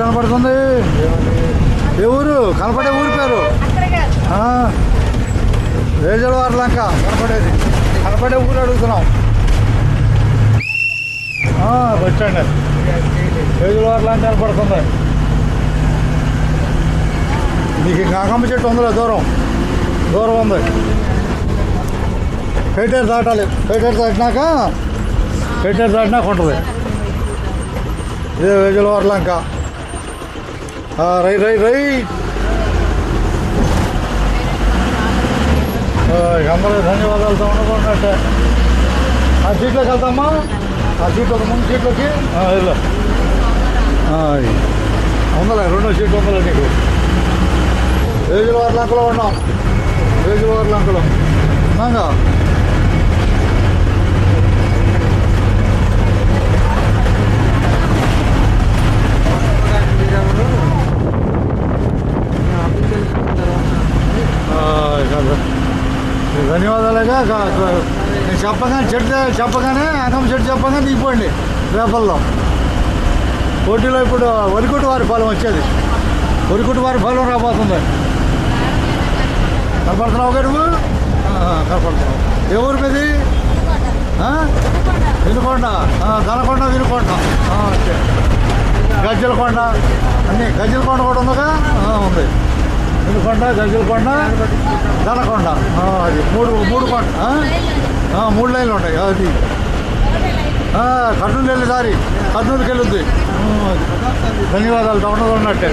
కనపడుతుంది? ఏ ఊరు? కనపడే ఊరి పేరు వేజలవారి లంక. కనపడే ఊరు అడుగుతున్నాం. బస్ స్టాండ్ వేజలవారి లంక కనపడుతుంది. మీకు కాకమ్మ చెట్టు ఉందిలే, దూరం ఉంది. పేటేరు దాటాలి. పేటేరు దాటినాక ఇదే వేజలవారి లంక. రై అందరూ ధన్యవాదాలతో ఉండకున్నట్టే. ఆ సీట్లోకి వెళ్తామా? ఆ సీట్లోకి, ముందు సీట్లోకి వెళ్ళు. ఉందలే, రెండో సీట్ ఉందలే నీకు. వేజలవారి లంకలో ఉన్నాం. వేజలవారి లంకలో ఉన్నాగా. ధన్యవాదాలుగా నేను చెప్పగానే అంగం చెట్టు చెప్పగానే దిగిపోండి. రేపల్లో పోటీలో ఇప్పుడు వరికుట్టు వారి ఫలం వచ్చేది. వరికుట్టు వారి ఫలం రాబోతుంది. కనపడుతున్నావు కదా నువ్వు? కనపడుతున్నావు. ఏ ఊరి మీది? వినుకొండ. దనకొండ, వినుకొండ. ఓకే. గజ్జలకొండ అన్నీ. గజ్జలకొండ కూడా ఉందిగా? ఉంది. వినుకొండ, గజ్జలకొండ, దనకొండ. అది మూడు కొండ. 3 లైన్లు ఉంటాయి. అది కర్నూలు వెళ్ళే దారి. కర్నూలుకి వెళ్ళొద్ది. ధన్యవాదాలు. ఉన్నట్టే.